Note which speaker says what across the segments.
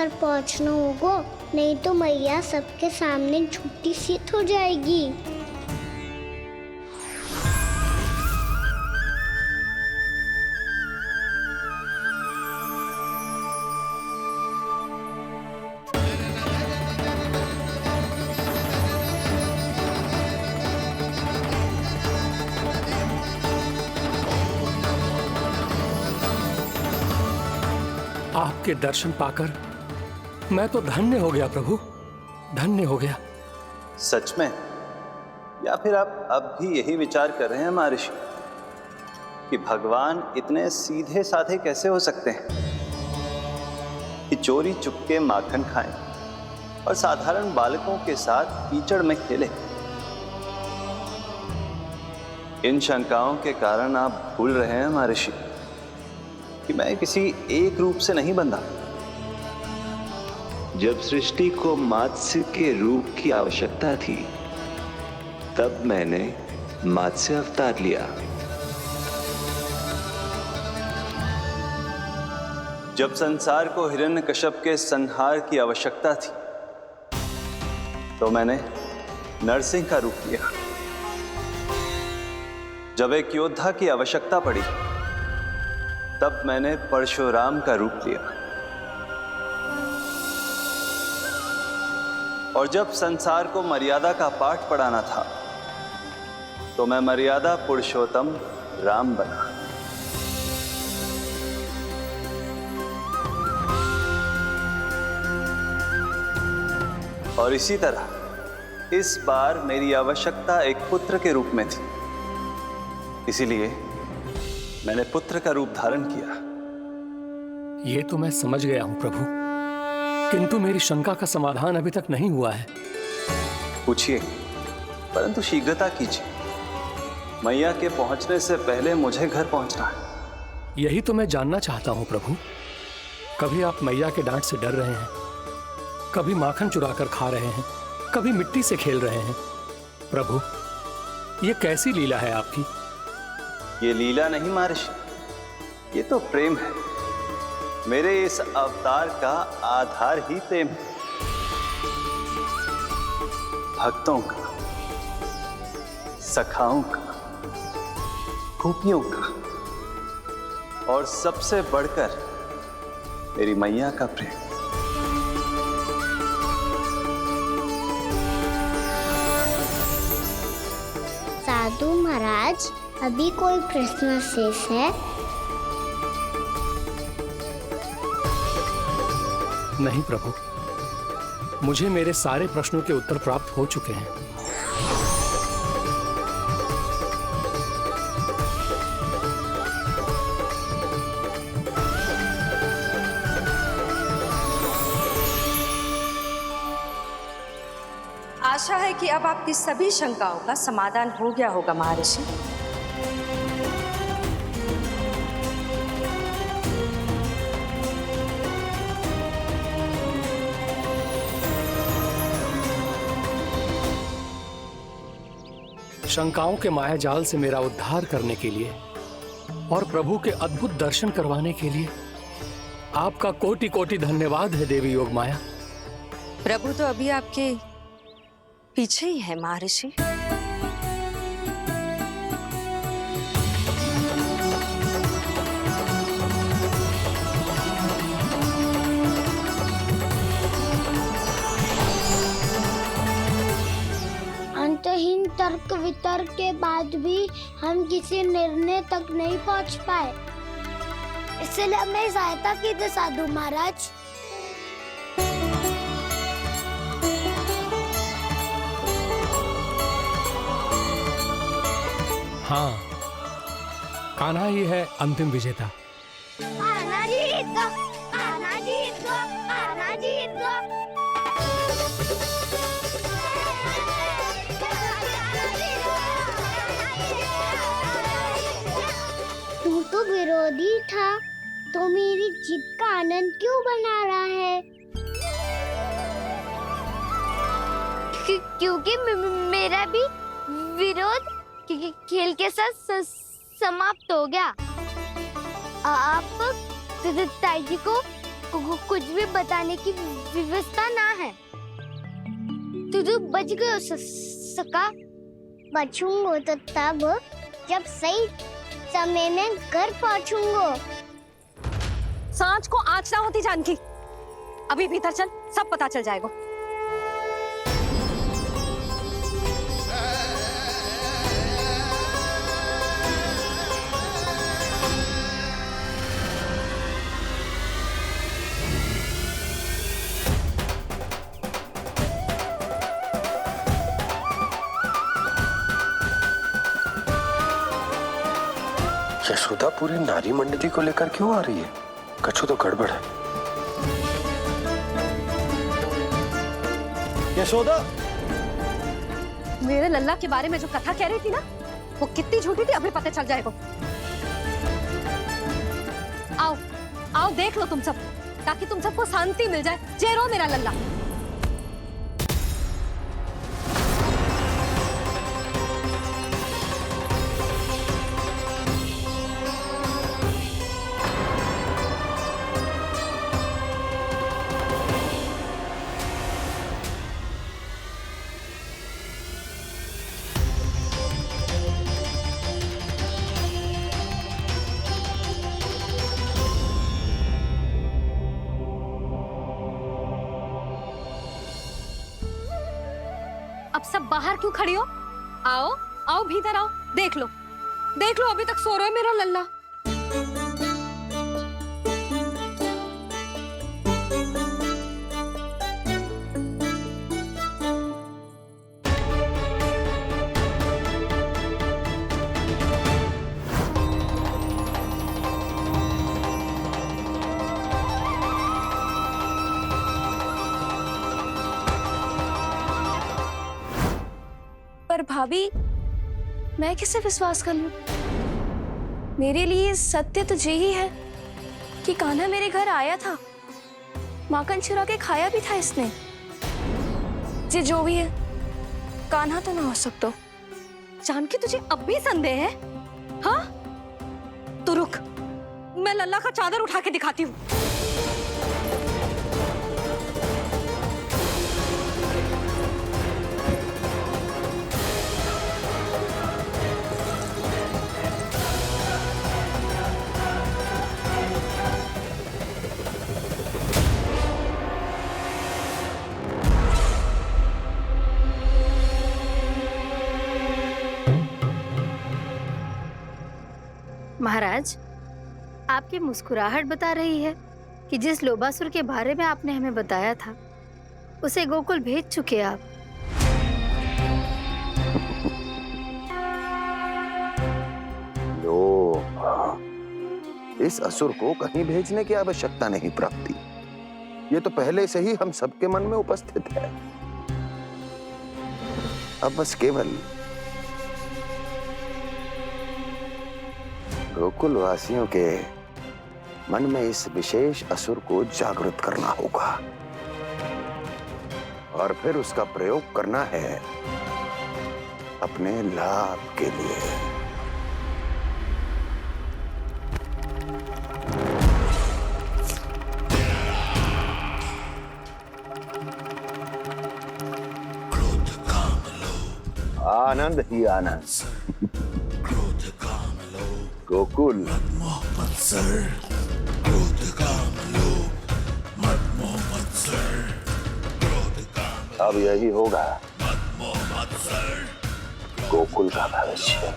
Speaker 1: घर पहुंचना होगा, नहीं तो मैया सबके सामने झूठी सिद्ध हो जाएगी।
Speaker 2: आपके दर्शन पाकर मैं तो धन्य हो गया प्रभु, धन्य हो गया।
Speaker 3: सच में? या फिर आप अब भी यही विचार कर रहे हैं महर्षि कि भगवान इतने सीधे साधे कैसे हो सकते हैं कि चोरी चुपके माखन खाएं और साधारण बालकों के साथ कीचड़ में खेलें? इन शंकाओं के कारण आप भूल रहे हैं महर्षि कि मैं किसी एक रूप से नहीं बंधा।
Speaker 4: जब सृष्टि को मत्स्य के रूप की आवश्यकता थी, तब मैंने मत्स्य अवतार लिया।
Speaker 3: जब संसार को हिरण्यकश्यप के संहार की आवश्यकता थी, तो मैंने नरसिंह का रूप लिया। जब एक योद्धा की आवश्यकता पड़ी, तब मैंने परशुराम का रूप लिया। और जब संसार को मर्यादा का पाठ पढ़ाना था, तो मैं मर्यादा पुरुषोत्तम राम बना। और इसी तरह इस बार मेरी आवश्यकता एक पुत्र के रूप में थी, इसीलिए मैंने पुत्र का रूप धारण किया।
Speaker 2: ये तो मैं समझ गया हूं प्रभु, किंतु मेरी शंका का समाधान अभी तक नहीं हुआ है।
Speaker 3: पूछिए, परंतु शीघ्रता कीजिए। मैया के पहुंचने से पहले मुझे घर पहुंचना है।
Speaker 2: यही तो मैं जानना चाहता हूं प्रभु। कभी आप मैया के डांट से डर रहे हैं, कभी माखन चुराकर खा रहे हैं, कभी मिट्टी से खेल रहे हैं। प्रभु, ये कैसी लीला है आपकी?
Speaker 3: ये लीला नहीं महर्षि, ये तो प्रेम है। मेरे इस अवतार का आधार ही प्रेम है। भक्तों का, सखाओं का, गोपियों का, और सबसे बढ़कर मेरी मैया का प्रेम।
Speaker 1: साधु महाराज, अभी कोई प्रश्न शेष है?
Speaker 2: नहीं प्रभु, मुझे मेरे सारे प्रश्नों के उत्तर प्राप्त हो चुके हैं।
Speaker 5: आशा है कि अब आपकी सभी शंकाओं का समाधान हो गया होगा महर्षि।
Speaker 2: शंकाओं के मायाजाल से मेरा उद्धार करने के लिए और प्रभु के अद्भुत दर्शन करवाने के लिए आपका कोटि कोटि धन्यवाद है देवी योगमाया।
Speaker 5: प्रभु तो अभी आपके पीछे ही है महर्षि।
Speaker 1: अंतहीन तर्क वितर्क के बाद भी हम किसी निर्णय तक नहीं पहुंच पाए, इसलिए हमें सहायता कीजिए साधु महाराज।
Speaker 2: हाँ, कान्हा ही है अंतिम विजेता।
Speaker 1: आना जीत गो, आना जीत गो, आना जीत गो। तू तो विरोधी था, तो मेरी जीत का आनंद क्यों बना रहा है? क्योंकि मेरा भी विरोध खेल के साथ समाप्त हो गया। आप ताई जी को कुछ भी बताने की व्यवस्था ना है। तू बच गयो सका। बचूंगो तो तब जब सही समय में घर पहुंचूंगो।
Speaker 5: सांच को आँच ना होती जानकी। अभी भीतर चल, सब पता चल जाएगा।
Speaker 6: यशोदा पूरी नारी मंडली को लेकर क्यों आ रही है? कुछ तो गड़बड़ है। यशोदा,
Speaker 5: मेरे लल्ला के बारे में जो कथा कह रही थी ना, वो कितनी झूठी थी अभी पता चल जाएगा। आओ आओ देख लो तुम सब, ताकि तुम सबको शांति मिल जाए। जय रो मेरा लल्ला। अब सब बाहर क्यों खड़ी हो? आओ आओ भीतर आओ, देख लो अभी तक सो रहा है मेरा लल्ला।
Speaker 7: पर भाभी, मैं किसे विश्वास कर लूं? मेरे लिए सत्य तो यही है कि कान्हा मेरे घर आया था, माखन चुरा के खाया भी था इसने। जो भी है, कान्हा तो ना हो सकता।
Speaker 5: जानकी तुझे अब भी संदेह है? हाँ तो रुक, मैं लल्ला का चादर उठा के दिखाती हूँ।
Speaker 8: महाराज, आपकी मुस्कुराहट बता रही है कि जिस लोबासुर के बारे में आपने हमें बताया था, उसे गोकुल भेज चुके आप।
Speaker 6: लो, इस असुर को कहीं भेजने की आवश्यकता नहीं प्राप्ति। ये तो पहले से ही हम सबके मन में उपस्थित है। अब बस केवल गोकुल वासियों के मन में इस विशेष असुर को जागृत करना होगा और फिर उसका प्रयोग करना है अपने लाभ के लिए। आनंद ही आनंद। गोकुल अब यही होगा गोकुल का भविष्य।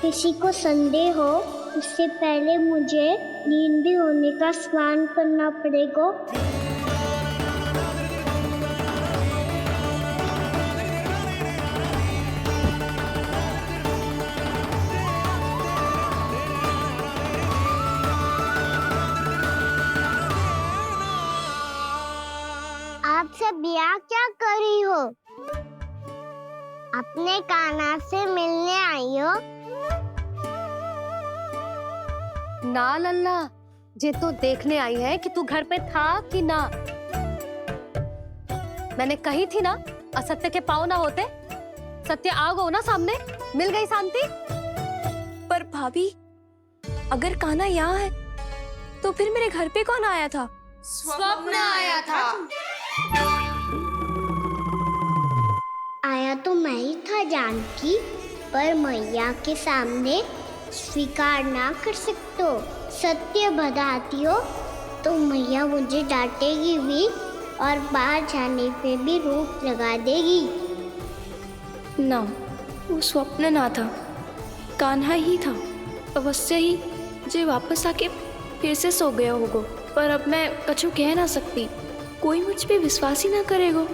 Speaker 1: किसी को संदेह हो, उससे पहले मुझे नींद भी होने का स्नान करना पड़ेगा। अपने कान्हा से मिलने आई हो?
Speaker 5: ना लल्ला, जे तो देखने आई है कि तू घर पे था कि ना। मैंने कही थी ना, असत्य के पाँव ना होते। सत्य आ गो ना सामने, मिल गई शांति।
Speaker 7: पर भाभी, अगर कान्हा यहाँ है तो फिर मेरे घर पे कौन आया था?
Speaker 5: स्वप्न आया था।
Speaker 1: आया तो मैं ही था जानकी, पर मैया के सामने स्वीकार ना कर सकते हो। सत्य बताती हो तो मैया मुझे डांटेगी भी और बाहर जाने पे भी रोक लगा देगी।
Speaker 7: ना, वो स्वप्न ना था, कान्हा ही था। अवश्य ही जे वापस आके फिर से सो गया होगा। पर अब मैं कछु कह ना सकती, कोई मुझ पे विश्वास ही ना करेगा।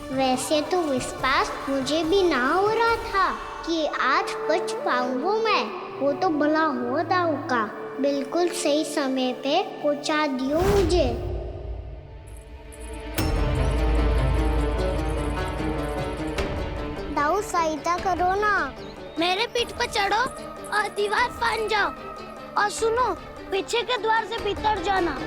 Speaker 1: वैसे तो विश्वास मुझे भी ना हो रहा था कि आज बच पाऊंगा मैं। वो तो भला हो दाऊ का, बिल्कुल सही समय पे पहुंचा दियो मुझे। दाऊ सहायता करो ना, मेरे पीठ पर चढ़ो और दीवार फाड़ जाओ। और सुनो, पीछे के द्वार से भीतर जाना।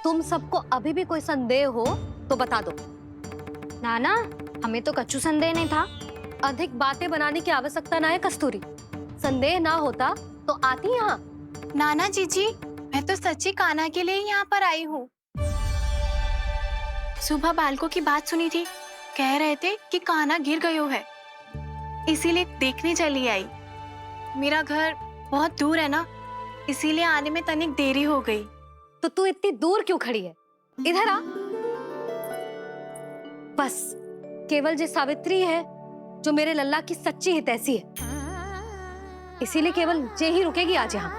Speaker 5: तुम सबको अभी भी कोई संदेह हो तो बता दो।
Speaker 8: नाना, हमें तो कच्चू संदेह नहीं था।
Speaker 5: अधिक बातें बनाने की आवश्यकता ना है कस्तूरी। संदेह ना होता तो आती यहाँ।
Speaker 9: नाना जीजी, मैं तो सच्ची कान्हा के लिए यहाँ पर आई हूँ। सुबह बालकों की बात सुनी थी, कह रहे थे कि कान्हा गिर गयो है, इसीलिए देखने चली आई। मेरा घर बहुत दूर है ना, इसीलिए आने में तनिक देरी हो गई।
Speaker 5: तो तू इतनी दूर क्यों खड़ी है? इधर आ। बस केवल जे सावित्री है जो मेरे लल्ला की सच्ची हितैषी है, इसीलिए केवल जे ही रुकेगी आज यहाँ।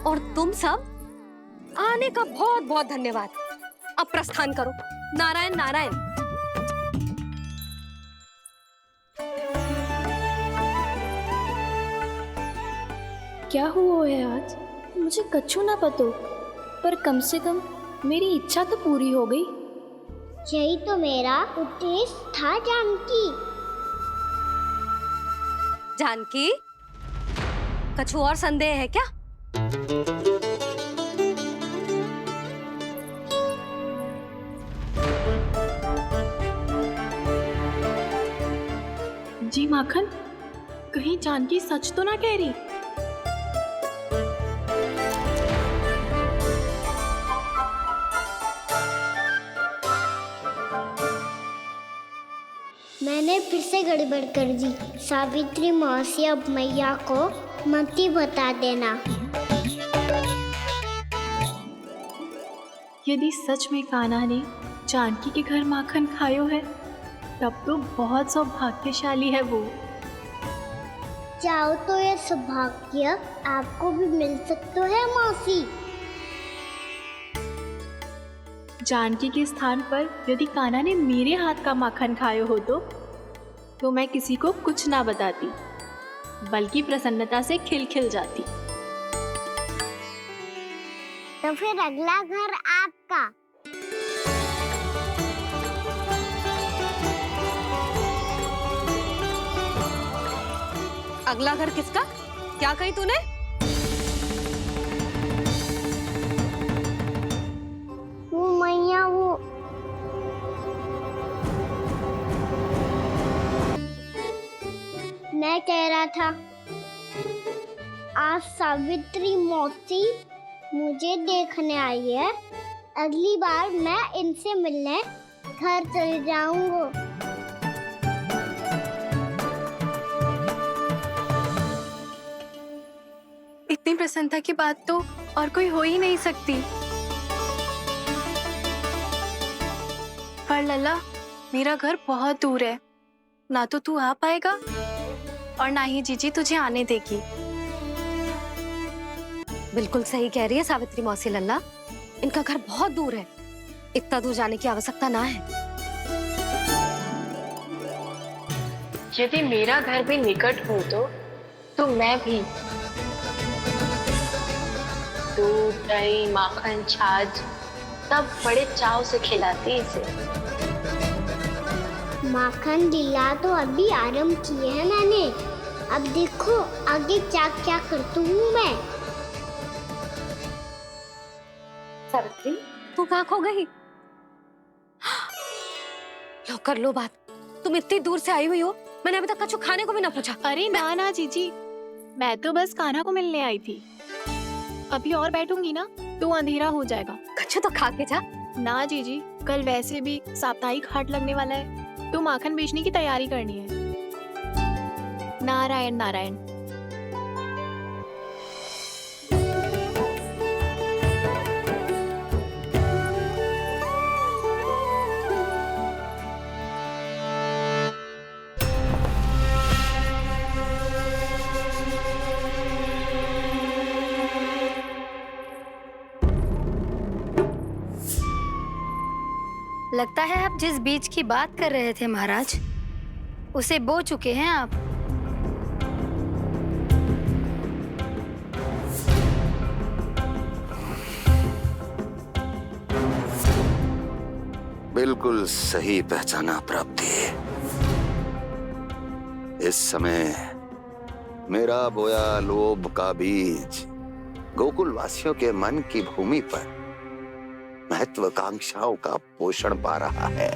Speaker 5: और तुम सब आने का बहुत बहुत धन्यवाद। अब प्रस्थान करो। नारायण नारायण।
Speaker 7: क्या हुआ है आज? मुझे कछु ना पतो, पर कम से कम मेरी इच्छा तो पूरी हो गई।
Speaker 1: यही तो मेरा उद्देश्य था जानकी।
Speaker 5: जानकी, कछु और संदेह है क्या?
Speaker 9: जी माखन, कहीं जानकी सच तो ना कह रही?
Speaker 1: मैंने फिर से गड़बड़ कर दी। सावित्री मौसी, अब मैया को मत ही बता देना।
Speaker 9: यदि सच में कान्हा ने जानकी के घर माखन खायो है, तब तो बहुत सौभाग्यशाली है वो।
Speaker 1: चाहो तो ये सौभाग्य आपको भी मिल सकता है मौसी।
Speaker 9: जानकी के स्थान पर यदि कान्हा ने मेरे हाथ का माखन खायो हो तो मैं किसी को कुछ ना बताती, बल्कि प्रसन्नता से खिलखिल जाती।
Speaker 1: तो फिर अगला घर आपका।
Speaker 5: अगला घर किसका? क्या कही तूने?
Speaker 1: वो मैया, वो मैं कह रहा था आज सावित्री मौसी मुझे देखने आई है। अगली बार मैं इनसे मिलने घर चले जाऊंगा।
Speaker 9: इतनी प्रसन्नता की बात तो और कोई हो ही नहीं सकती। पर लल्ला, मेरा घर बहुत दूर है, ना तो तू आ पाएगा और ना ही जीजी तुझे आने देगी।
Speaker 5: बिल्कुल सही कह रही है सावित्री मौसी लल्ला, इनका घर बहुत दूर है, इतना दूर जाने की आवश्यकता ना है।
Speaker 10: यदि मेरा घर भी निकट हो तो मैं भी दूध, दही, माखन, छाछ सब बड़े चाव से खिलाती इसे।
Speaker 1: माखन लीला तो अभी आरंभ की है मैंने। अब देखो आगे क्या क्या करती हूँ मैं।
Speaker 5: सावित्री, तू कहाँ खो गई? लो कर लो बात, तुम इतनी दूर से आई हुई हो, मैंने अभी तक कछु खाने को भी ना पूछा।
Speaker 9: अरे ना ना जीजी, मैं तो बस कान्हा को मिलने आई थी। अभी और बैठूंगी ना तो अंधेरा हो जाएगा।
Speaker 5: कछु तो खा के जा।
Speaker 9: ना जीजी, कल वैसे भी साप्ताहिक हाट लगने वाला है, तो माखन बेचने की तैयारी करनी है। नारायण नारायण।
Speaker 8: लगता है आप जिस बीज की बात कर रहे थे महाराज, उसे बो चुके हैं आप।
Speaker 6: बिल्कुल सही पहचाना प्राप्ति। इस समय मेरा बोया लोभ का बीज गोकुल वासियों के मन की भूमि पर महत्वाकांक्षाओं का पोषण पा रहा है।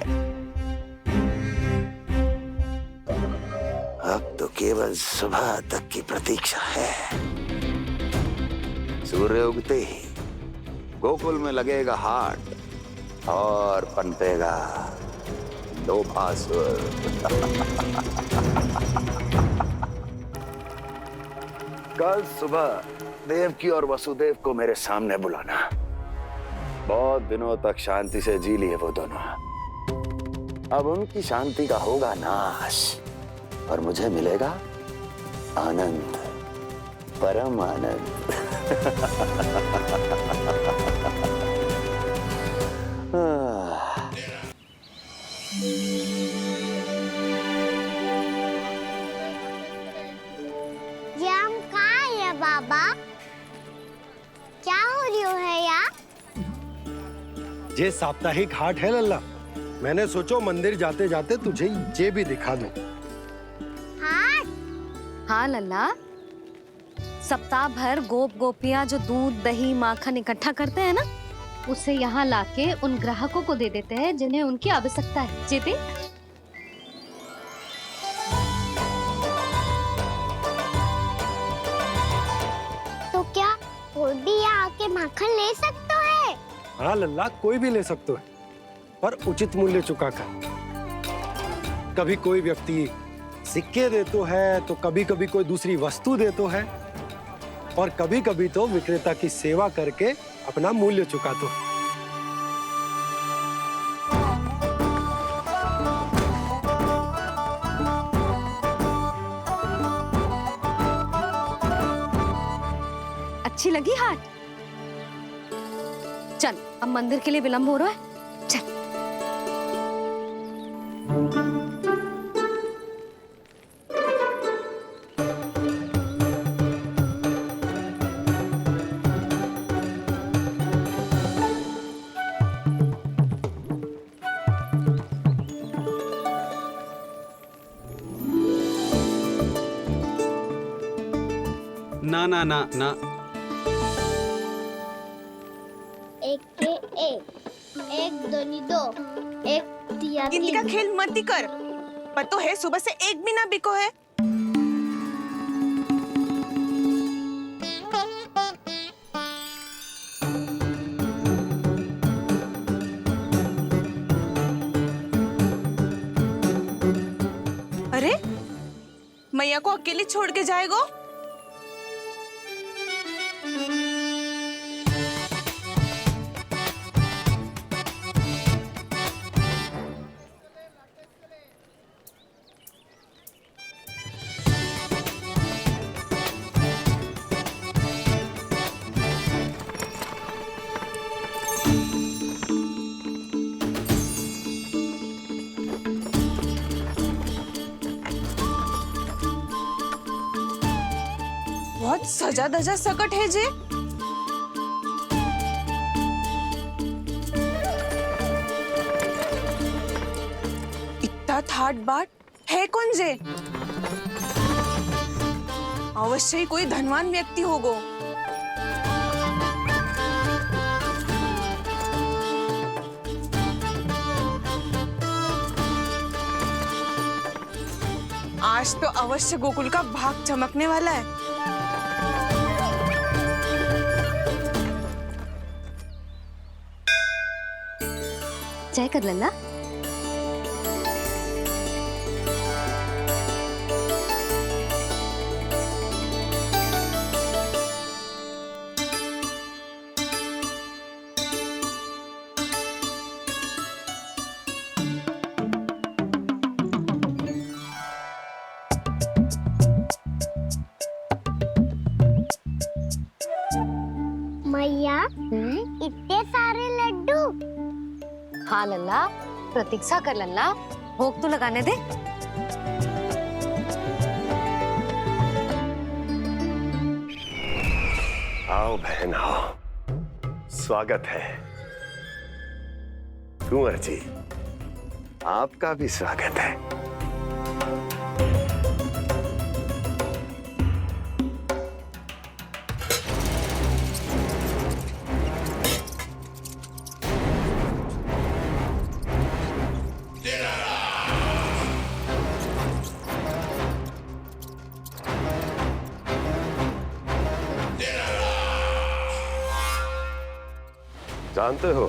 Speaker 6: अब तो केवल सुबह तक की प्रतीक्षा है। सूर्य उगते ही गोकुल में लगेगा हाट और पनपेगा लोभासुर। कल सुबह देवकी और वसुदेव को मेरे सामने बुलाना। बहुत दिनों तक शांति से जी लिए वो दोनों, अब उनकी शांति का होगा नाश और मुझे मिलेगा आनंद, परम आनंद।
Speaker 1: ये हम कहाँ है बाबा? क्या हो रही है यार?
Speaker 11: ये साप्ताहिक हाट है लल्ला। मैंने सोचो मंदिर जाते जाते तुझे ये भी दिखा दूं।
Speaker 1: हाट?
Speaker 5: हाँ लल्ला, सप्ताह भर गोप गोपियां जो दूध, दही, माखन इकट्ठा करते हैं ना, उसे यहाँ लाके उन ग्राहकों को दे देते हैं जिन्हें उनकी आवश्यकता है। जेपी,
Speaker 1: तो क्या कोई भी यहाँ आके माखन ले सकता है?
Speaker 11: हाँ लल्ला, कोई भी ले सकते है, पर उचित मूल्य चुकाकर। कभी कोई व्यक्ति सिक्के देतो है, तो कभी कभी कोई दूसरी वस्तु देतो है, और कभी कभी तो विक्रेता की सेवा करके अपना मूल्य चुकातो है।
Speaker 5: अच्छी लगी हाट? चल, अब मंदिर के लिए विलंब हो रहा है, चल।
Speaker 12: ना ना ना ना,
Speaker 1: एक के एक दूनी दो, एक दिया
Speaker 13: गिनती का खेल मत ही कर। पतो है सुबह से एक भी ना बिको है। मैया को अकेले छोड़ के जाएगो? बहुत सजा धजा सकट है जे। इतना ठाट बाट है कौन जे? अवश्य ही कोई धनवान व्यक्ति होगो। आज तो अवश्य गोकुल का भाग चमकने वाला है।
Speaker 5: जय कर लल्ला।
Speaker 1: मैया इतने सारे लड्डू।
Speaker 5: हाँ लल्ला, प्रतीक्षा कर लल्ला, भोग तो लगाने दे।
Speaker 6: आओ बहन आओ, स्वागत है। कुंवर जी, आपका भी स्वागत है। जानते हो,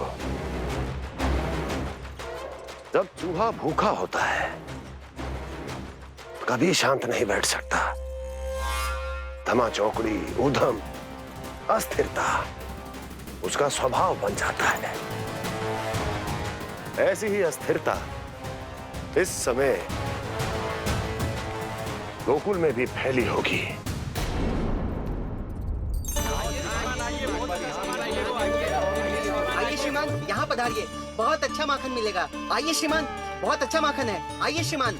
Speaker 6: जब चूहा भूखा होता है कभी शांत नहीं बैठ सकता। धमा चौकड़ी, उधम, अस्थिरता उसका स्वभाव बन जाता है। ऐसी ही अस्थिरता इस समय गोकुल में भी फैली होगी।
Speaker 14: यहाँ पधारिए, बहुत अच्छा माखन मिलेगा। आइए श्रीमान, बहुत अच्छा माखन है। आइए श्रीमान।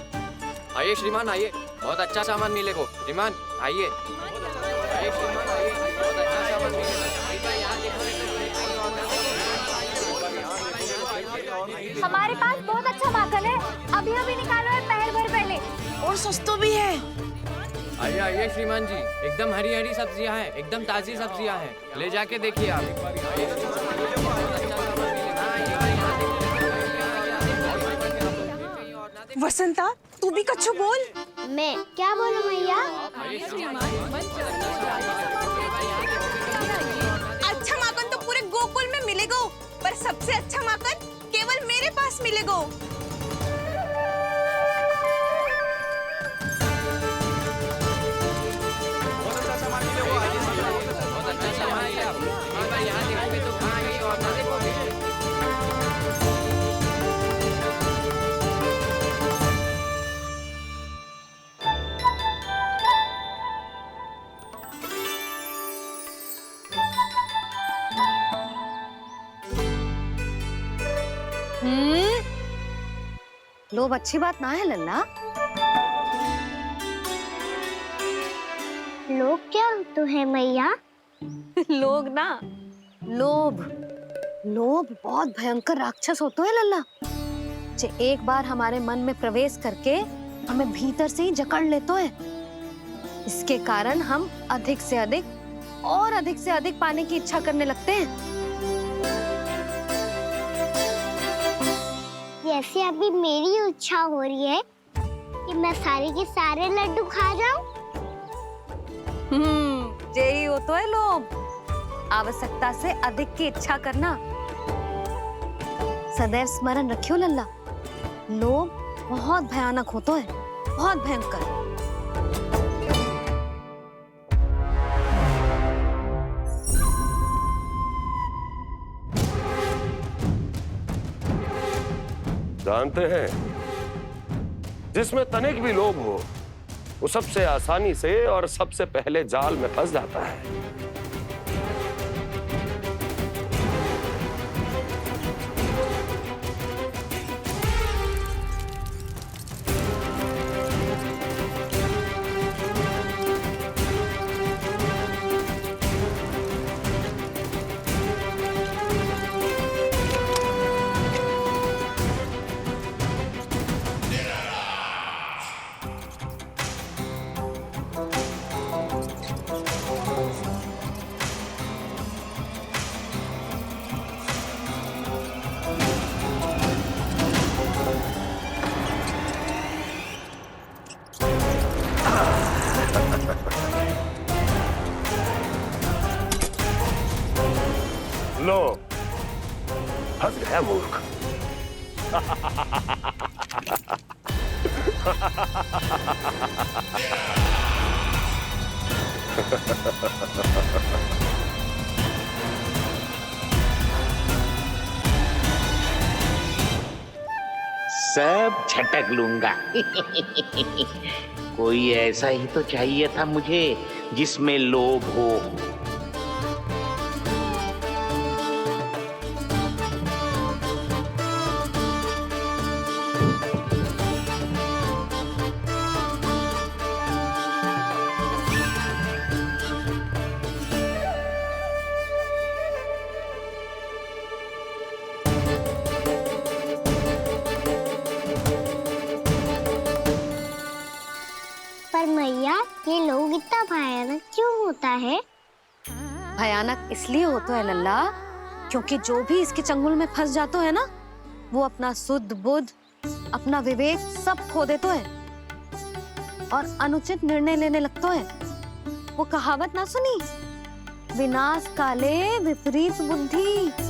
Speaker 15: आइए श्रीमान, आइए, बहुत अच्छा सामान मिलेगा। श्रीमान आइए, आइए श्रीमान, आइए, बहुत अच्छा सामान मिलेगा।
Speaker 1: हमारे पास बहुत अच्छा माखन है, अभी अभी निकालो है, पहर भर पहले।
Speaker 13: और सस्ता भी है।
Speaker 15: आइए आइए श्रीमान जी, एकदम हरी हरी सब्जियां हैं, एकदम ताजी सब्जियां हैं, ले जाके देखिए आप।
Speaker 13: वसंता, तू भी कछु बोल।
Speaker 1: मैं क्या बोलूं मैया?
Speaker 13: अच्छा माखन तो पूरे गोकुल में मिलेगा, पर सबसे अच्छा माखन केवल मेरे पास मिलेगा।
Speaker 5: लोभ अच्छी बात ना है लल्ला।
Speaker 1: लोग क्या तो है मैया?
Speaker 5: लोग ना, लोभ। लोभ बहुत भयंकर राक्षस होता है लल्ला, जो एक बार हमारे मन में प्रवेश करके हमें भीतर से ही जकड़ लेता है। इसके कारण हम अधिक से अधिक और अधिक से अधिक पाने की इच्छा करने लगते हैं।
Speaker 1: जैसे अभी मेरी इच्छा हो रही है कि मैं सारे के सारे लड्डू खा जाऊं।
Speaker 5: यही होता है लोभ, आवश्यकता से अधिक की इच्छा करना। सदैव स्मरण रखियो लल्ला, लोभ बहुत भयानक होता है, बहुत भयंकर।
Speaker 16: जानते हैं, जिसमें तनिक भी लोभ हो वो सबसे आसानी से और सबसे पहले जाल में फंस जाता है। लो, फंस गया मूर्ख।
Speaker 17: सब झटक लूंगा। कोई ऐसा ही तो चाहिए था मुझे जिसमें लोभ हो।
Speaker 1: पर मैया, ये लोग इतना भयानक क्यों होता है?
Speaker 5: भयानक इसलिए होता है लल्ला, क्योंकि जो भी इसके चंगुल में फंस जाता है ना, वो अपना शुद्ध बुद्ध, अपना विवेक सब खो देता है और अनुचित निर्णय लेने लगता है। वो कहावत ना सुनी, विनाश काले विपरीत बुद्धि।